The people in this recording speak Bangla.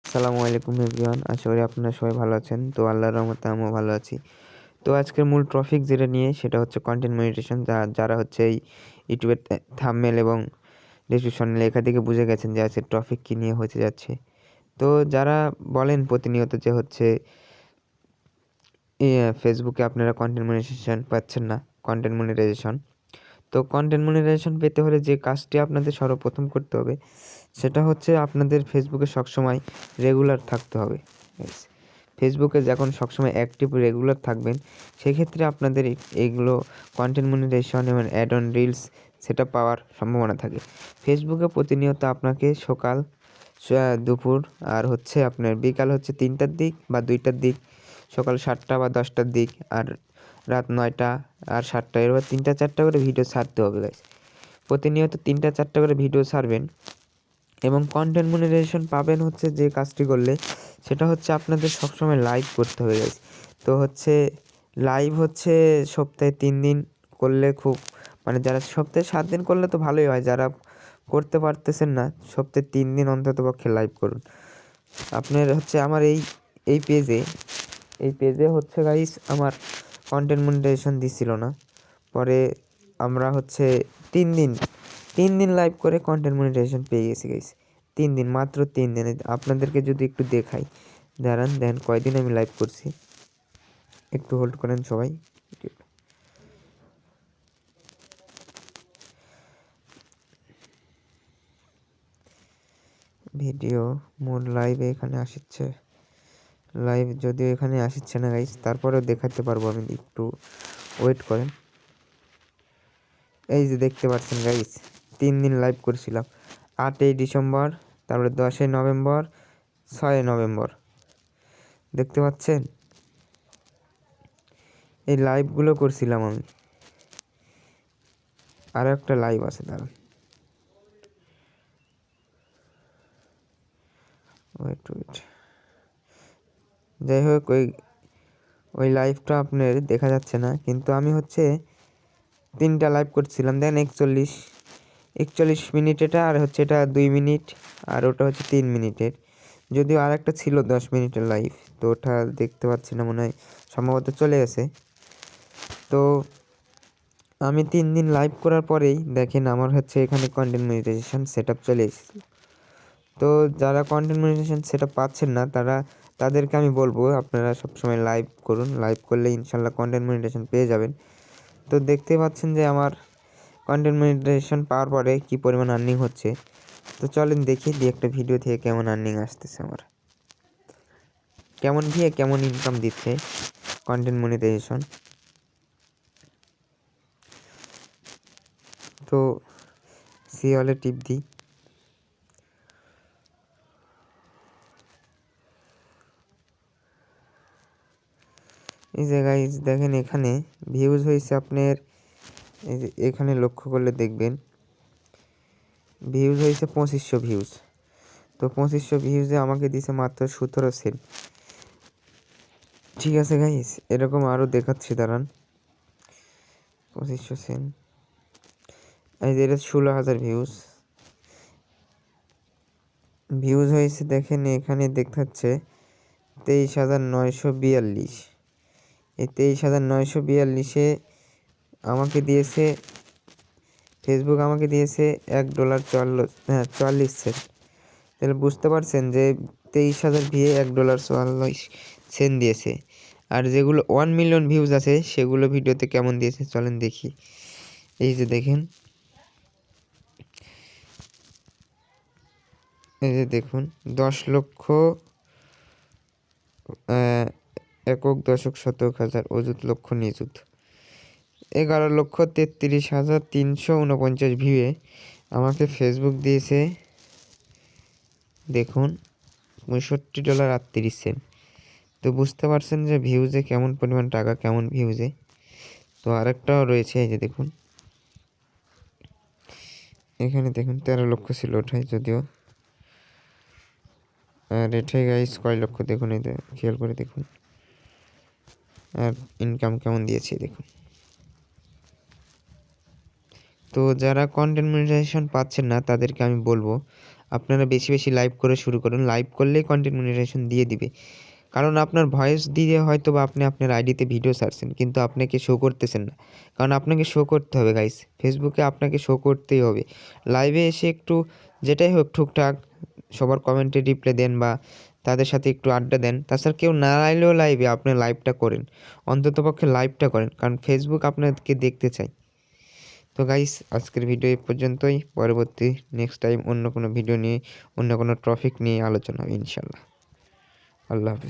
আসসালামু আলাইকুম এভরিওয়ান, আশা করি আপনারা সবাই ভালো আছেন। তো আল্লাহর রহমতে আমিও ভালো আছি। তো আজকের মূল টপিক যেটা নিয়ে সেটা হচ্ছে কন্টেন্ট মনিটাইজেশন। যারা হচ্ছে এই ইউটিউবের থাম্বনেল এবং ডেসক্রিপশন লেখা থেকে বুঝে গেছেন যে আজকের টপিক কী নিয়ে হতে যাচ্ছে। তো যারা বলেন প্রতিনিয়ত যে হচ্ছে ফেসবুকে আপনারা কন্টেন্ট মনিটাইজেশন পাচ্ছেন না, কন্টেন্ট মনিটাইজেশন। তো কন্টেন্ট মনিটাইজেশন পেতে হলে যে কাজটি আপনাদের সর্বপ্রথম করতে হবে সেটা হচ্ছে আপনাদের ফেসবুকে সবসময় রেগুলার থাকতে হবে। ফেসবুকে যখন সবসময় অ্যাক্টিভ রেগুলার থাকবেন সেক্ষেত্রে আপনাদের এইগুলো কন্টেন্ট মনিটাইজেশন এবং অ্যাড অন রিলস সেটা পাওয়ার সম্ভাবনা থাকে। ফেসবুকে প্রতিনিয়ত আপনাকে সকাল, দুপুর আর হচ্ছে আপনার বিকাল হচ্ছে 3টার দিক বা 2টার দিক, সকাল 7টা বা 10টার দিক, আর রাত 9টা আর 7টা, এবার 3টা-4টা করে ভিডিও ছাড়তে হবে গাইস। প্রতিনিয়ত 3টা-4টা করে ভিডিও ছাড়বেন এবং কন্টেন্ট মনিটাইজেশন পাবেন হচ্ছে যে কাজটি করলে সেটা হচ্ছে আপনাদের সবসময় লাইভ করতে হবে গাইস। তো হচ্ছে লাইভ হচ্ছে সপ্তাহে 3 দিন করলে খুব, মানে যারা সপ্তাহে 7 দিন করলে তো ভালোই হয়, যারা করতে পারতেছেন না সপ্তাহে 3 দিন অন্ততপক্ষে লাইভ করুন। আপনার হচ্ছে আমার এই পেজে হচ্ছে গাইস আমার কন্টেন্ট মনিটাইজেশন দিছিল না, পরে আমরা হচ্ছে 3 দিন লাইভ করে কন্টেন্ট মনিটাইজেশন পেয়ে গেছি গাইস। 3 দিন, মাত্র 3 দিনে। আপনাদেরকে যদি একটু দেখাই, দাঁড়ান দেন কয়দিন আমি লাইভ করছি, একটু হোল্ড করেন সবাই। ভিডিও মোর লাইভে এখানে আসছে, লাইভ যদিও এখানে আসছে না গাইস, তারপরেও দেখাতে পারবো আমি, একটু ওয়েট করেন। এই যে দেখতে পাচ্ছেন গাইস, 3 দিন লাইভ করছিলাম। 8ই ডিসেম্বর, তারপরে 10ই নভেম্বর, 6ই নভেম্বর, দেখতে পাচ্ছেন এই লাইভগুলো করছিলাম আমি। আরও একটা লাইভ আছে, দাঁড়ান ওয়েট। যাই হোক, ওই লাইভটা আপনার দেখা যাচ্ছে না, কিন্তু আমি হচ্ছে 3টা লাইভ করছিলাম। দেন 41 মিনিট এটা, আর হচ্ছে এটা 2 মিনিট, আর ওটা হচ্ছে 3 মিনিটের। যদিও আর একটা ছিল 10 মিনিটের লাইভ, তো ওটা দেখতে পাচ্ছি না, মনে হয় সম্ভবত চলে গেছে। তো আমি 3 দিন লাইভ করার পরেই দেখেন আমার হচ্ছে এখানে কন্টেন্ট মনিটাইজেশন সেটআপ চলে এসেছে। তো যারা কন্টেন্ট মনিটাইজেশন সেটআপ পাচ্ছেন না তাদেরকে আমি বলবো আপনারা সবসময় লাইভ করুন, লাইভ করলে ইনশাল্লাহ কন্টেন্ট মনিটাইজেশন পেয়ে যাবেন। তো দেখতে পাচ্ছেন যে আমার কন্টেন্ট মনিটাইজেশন পাওয়ার পরে কী পরিমাণ আর্নিং হচ্ছে। তো চলেন দেখি একটা ভিডিও থেকে কেমন আর্নিং আসতেছে, আমার কেমন ভিয়ে কেমন ইনকাম দিচ্ছে কন্টেন্ট মনিটাইজেশন। তো সি অলে টিপ দিই। এই যে গাইস দেখেন এখানে ভিউজ হয়েছে আপনার, এই যে এখানে লক্ষ্য করলে দেখবেন ভিউজ হয়েছে 2500 ভিউজ। তো 2500 ভিউজে আমাকে দিছে মাত্র 17 সেন্ট। ঠিক আছে গাইস, এরকম আরও দেখাচ্ছি, দাঁড়ান। 2500 সেন্ট, এই যে এটা 16,000 ভিউজ হয়েছে। দেখেন এখানে দেখাচ্ছে 23,942। এই 23,942-এ আমাকে দিয়েছে, ফেসবুক আমাকে দিয়েছে $1.44 সেন্ট। তাহলে বুঝতে পারছেন যে 23,000 ভিয়ে $1.44 দিয়েছে। আর যেগুলো 1 মিলিয়ন ভিউজ আছে সেগুলো ভিডিওতে কেমন দিয়েছে চলেন দেখি। এই যে দেখেন, এই যে দেখুন 10 লক্ষ একক দশক শতক হাজার অযুত লক্ষ নিযুত, 11,33,349 ভিউয়ে আমাকে ফেসবুক দিয়েছে দেখুন $65.38। তো বুঝতে পারছেন যে ভিউজে কেমন পরিমাণ টাকা, কেমন ভিউজে। তো আরেকটাও রয়েছে, এই যে দেখুন এখানে দেখুন 13 লক্ষ ছিল ওঠাই, যদিও আর এটাই গাইস কয় লক্ষ দেখুন, এই খেয়াল করে দেখুন। আর ইনকাম কেমন দিয়েছে দেখুন। তো যারা কন্টেন্ট মনিটাইজেশন পাচ্ছেন না তাদেরকে আমি বলবো আপনারা বেশি বেশি লাইভ করে শুরু করুন। লাইভ করলেই কন্টেন্ট মনিটাইজেশন দিয়ে দিবে। কারণ আপনার ভয়েস দিয়ে হয়তো বা আপনি আপনার আইডিতে ভিডিও ছাড়ছেন, কিন্তু আপনাকে শো করতেছেন না। কারণ আপনাকে শো করতে হবে গাইস, ফেসবুকে আপনাকে শো করতেই হবে। লাইভে এসে একটু যেটাই হোক টুকটাক সবার কমেন্টে রিপ্লাই দেন বা তাদের সাথে একটু আড্ডা দেন। তাছাড়া কেউ না আইলেও লাইভে আপনি লাইভটা করেন, অন্ততপক্ষে লাইভটা করেন, কারণ ফেসবুক আপনাদেরকে দেখতে চায়। তো গাইস, আজকের ভিডিও এই পর্যন্তই। পরবর্তী নেক্সট টাইম অন্য কোনো ভিডিও নিয়ে, অন্য কোনো টপিক নিয়ে আলোচনা হবে ইনশাল্লাহ। আল্লাহ হাফিজ।